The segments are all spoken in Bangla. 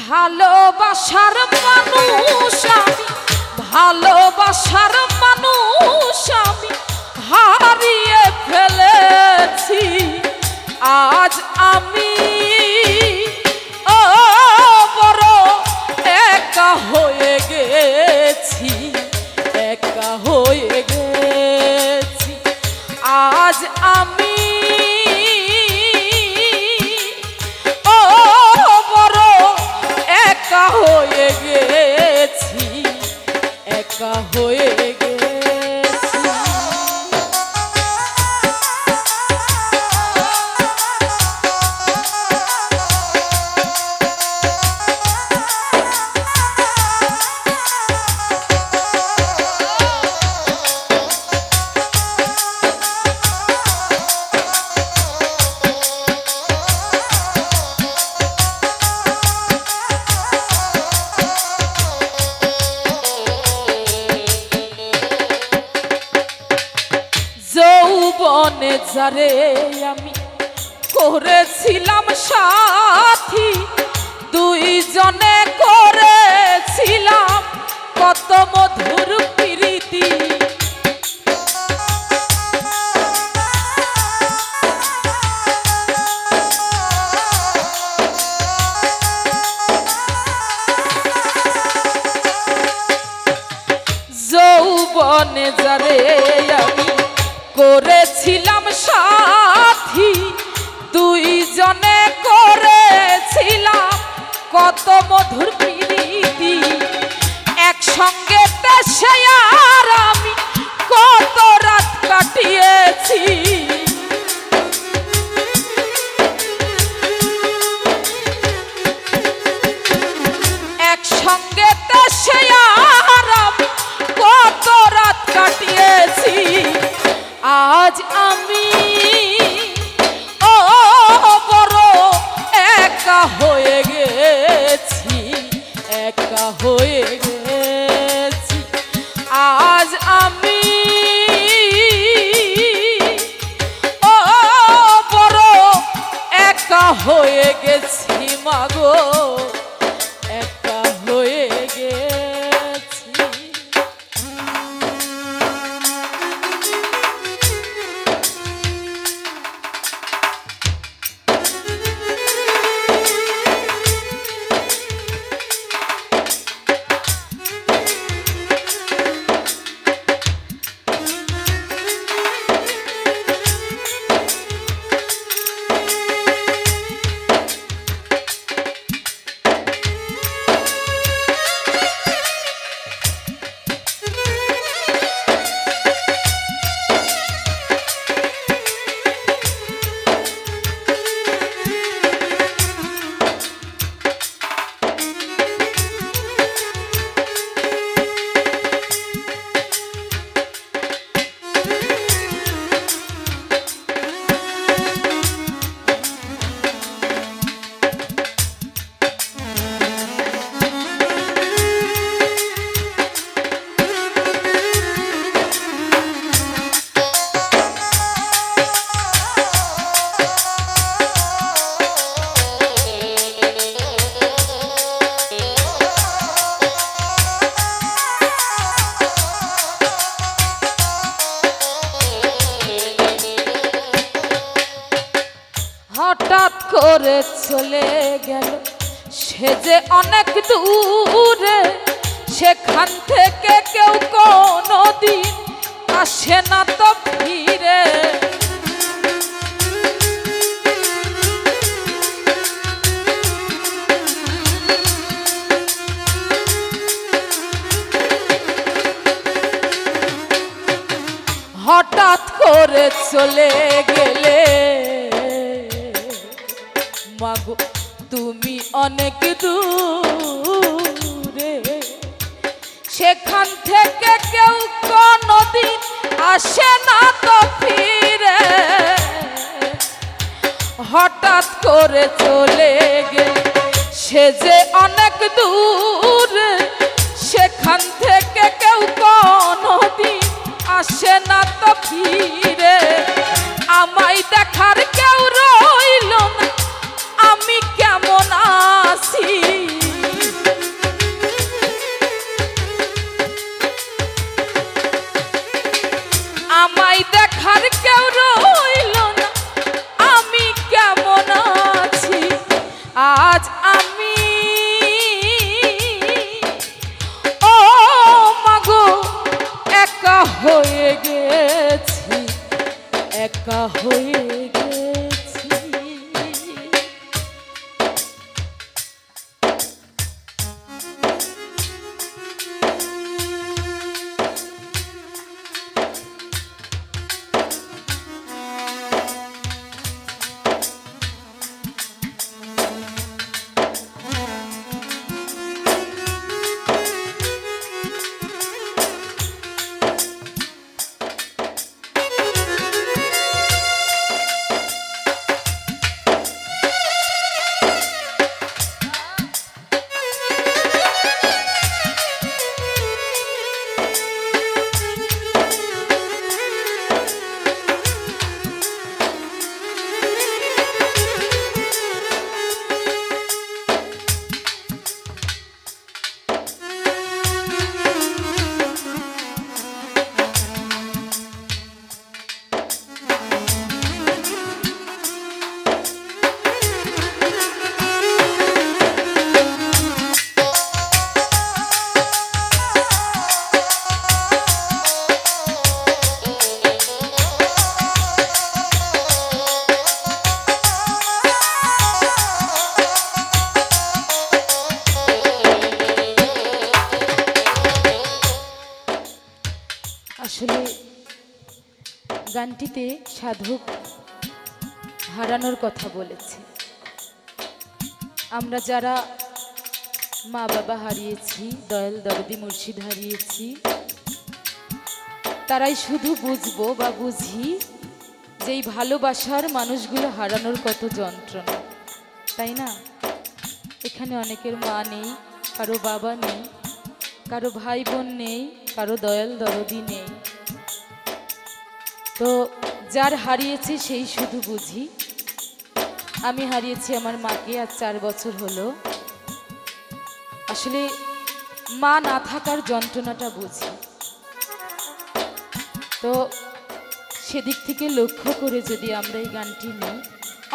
ভালোবাসার মানুষ আমি, ভালোবাসার মানুষ আমি হারিয়ে ফেলেছি। আজ আমি বড় একা হয়ে গেছি, একা হয়ে গেছি। আজ আমি একা হয়ে গেছি, একা হয়ে গেছি। যৌবনে যারে আমি করেছিলাম সাথী, দুইজনে করেছিলাম কত মধুর প্রীতি। যৌবনে যারে আমি করেছিলাম সাথী, দুইজনে করেছিলাম কত মধুর প্রীতি। একসঙ্গে দেশে আর আমি কত রাত কাটিয়েছি। একসঙ্গে দেশে আর আমি কত রাত কাটিয়েছি। আজ আমি বড় একা হয়ে গেছি, একা হয়ে গেছি। আজ আমি বড় একা হয়ে গেছি মাগো, একা হয়ে গেছি। হঠাৎ করে চলে গেল সে যে অনেক দূরে, সেখান থেকে কেউ কোনোদিন আসে না তো ফিরে। হঠাৎ করে চলে গেলে মাগো তুমি অনেক দূরে, সেখান থেকে কেউ কোনোদিন আসে না তো ফিরে। হঠাৎ করে চলে গেলে সে যে অনেক দূরে, সেখান থেকে কেউ কোনোদিন আসে না তো ফিরে। আমায় দেখার কেউ রইল না, আমি কেমন আছি। আসলে গানটিতে সাধক হারানোর কথা বলেছে। আমরা যারা মা বাবা হারিয়েছি, দয়াল দরদি মুর্শিদ হারিয়েছি, তারাই শুধু বুঝবো বা বুঝি যে এই ভালোবাসার মানুষগুলো হারানোর কত যন্ত্রণা, তাই না? এখানে অনেকের মা নেই, কারো বাবা নেই, কারো ভাই বোন নেই, কারো দয়াল দরদি নেই। তো যার হারিয়েছে সেই শুধু বুঝি। আমি হারিয়েছি আমার মাকে, আজ 4 বছর হলো। আসলে মা না থাকার যন্ত্রণাটা বুঝি। তো সেদিক থেকে লক্ষ্য করে যদি আমরা এই গানটি নিই,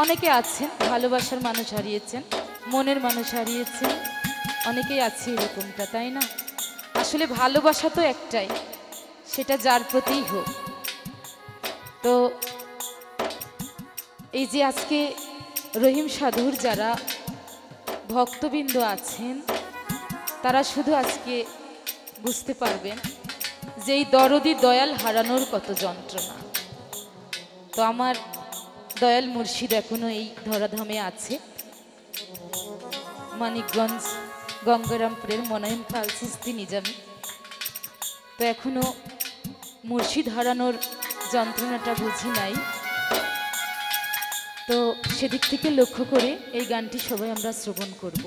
অনেকে আছেন ভালোবাসার মানুষ হারিয়েছেন, মনের মানুষ হারিয়েছেন, অনেকেই আছে এরকমটা, তাই না? আসলে ভালোবাসা তো একটাই, সেটা যার প্রতিই হোক। তো এই যে আজকে রহিম সাধুর যারা ভক্তবৃন্দ আছেন, তারা শুধু আজকে বুঝতে পারবেন যে এই দরদি দয়াল হারানোর কত যন্ত্রণা। তো আমার দয়াল মুর্শিদ এখনো এই ধরাধামে আছে, মানিকগঞ্জ গঙ্গারামপুরের মনাইম খাল চিস্তি নিজামী। তো এখনো মুর্শিদ হারানোর যন্ত্রণাটা বুঝি নাই। তো সেদিক থেকে লক্ষ্য করে এই গানটি সবাই আমরা শ্রবণ করব।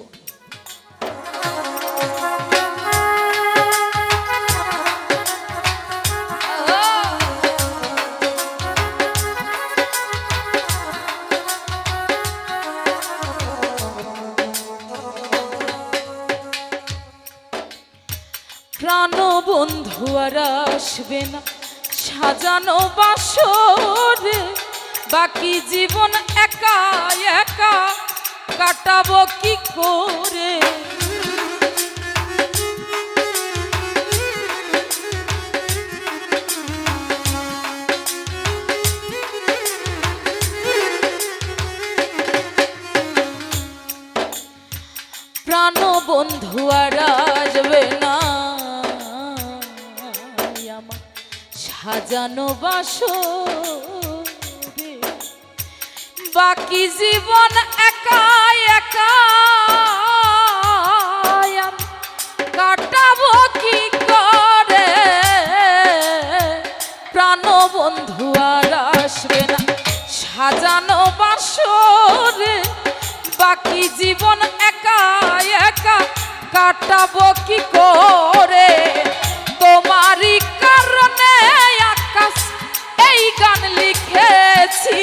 প্রাণ বন্ধু আর আসবে না সাজানো বাসরে, বাকি জীবন একা একা কাটাবো কি করে। প্রাণ বন্ধু আর আসবে না আমার সাজানো বাসরে, বাকি জীবন একা একা কাটাবো কি করে। প্রাণ বন্ধু আর আসবে না সাজানো বাসরে, বাকি জীবন একা একা কাটাবো কি করে। তোমারই কারণে আকাশ এই গান লিখেছি,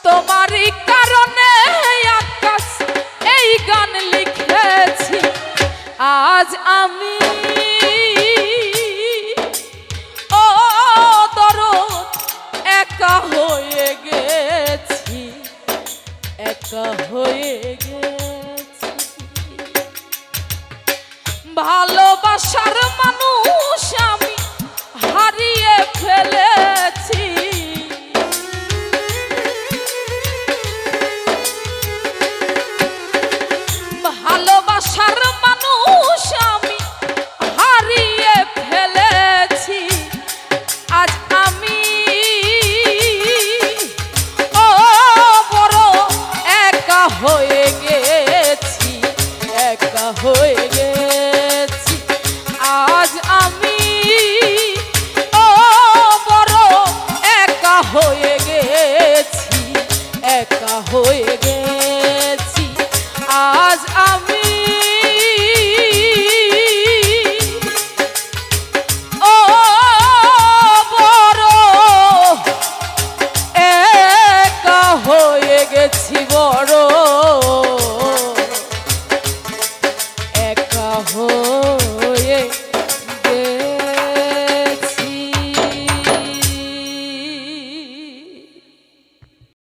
তোমারই কারণে আকাশ এই গান লিখেছি। আজ আমি ও দরদ একা হয়ে গেছি, একা হয়ে গেছি। ভালোবাসার মানুষ আমি হারিয়ে ফেলেছি, ভালোবাসার মানুষ আমি হারিয়ে ফেলেছি। আজ আমি ও বড় একা হয়ে গেছি, একা হয়ে গেছি। আজ আমি ও বড় একা হয়ে গেছি, একা হয়ে গেছি। আজ আমি ও বড় একা হয়ে গেছি, বড় একা হয়ে